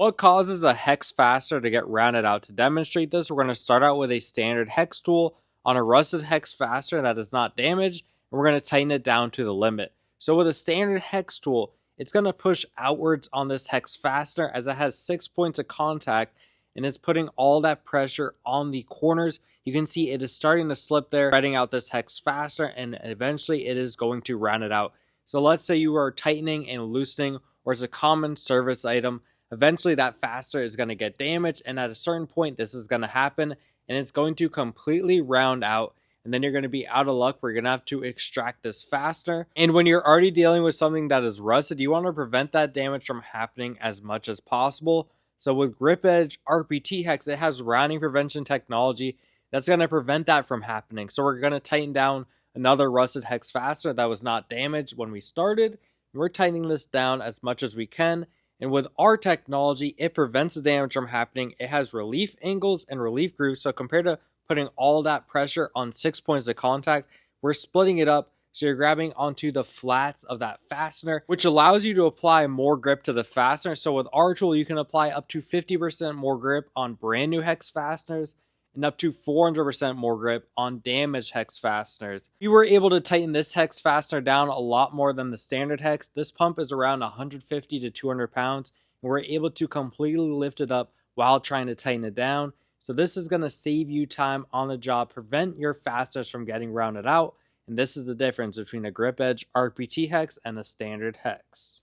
What causes a hex fastener to get rounded out? To demonstrate this, we're going to start out with a standard hex tool on a rusted hex fastener that is not damaged, and we're going to tighten it down to the limit. So with a standard hex tool, it's going to push outwards on this hex fastener as it has 6 points of contact, and it's putting all that pressure on the corners. You can see it is starting to slip there, spreading out this hex fastener, and eventually it is going to round it out. So let's say you are tightening and loosening, or it's a common service item. Eventually that fastener is going to get damaged, and at a certain point this is going to happen, and it's going to completely round out, and then you're going to be out of luck. We're going to have to extract this fastener. And when you're already dealing with something that is rusted, you want to prevent that damage from happening as much as possible. So with GripEdge RPT Hex, it has rounding prevention technology that's going to prevent that from happening. So we're going to tighten down another rusted hex fastener that was not damaged when we started. We're tightening this down as much as we can. And with our technology, it prevents the damage from happening. It has relief angles and relief grooves. So compared to putting all that pressure on 6 points of contact, we're splitting it up. So you're grabbing onto the flats of that fastener, which allows you to apply more grip to the fastener. So with our tool, you can apply up to 50% more grip on brand new hex fasteners and up to 400% more grip on damaged hex fasteners. We were able to tighten this hex fastener down a lot more than the standard hex. This pump is around 150 to 200 pounds, and we're able to completely lift it up while trying to tighten it down. So this is going to save you time on the job, prevent your fasteners from getting rounded out, and this is the difference between a GripEdge RPT Hex and a standard hex.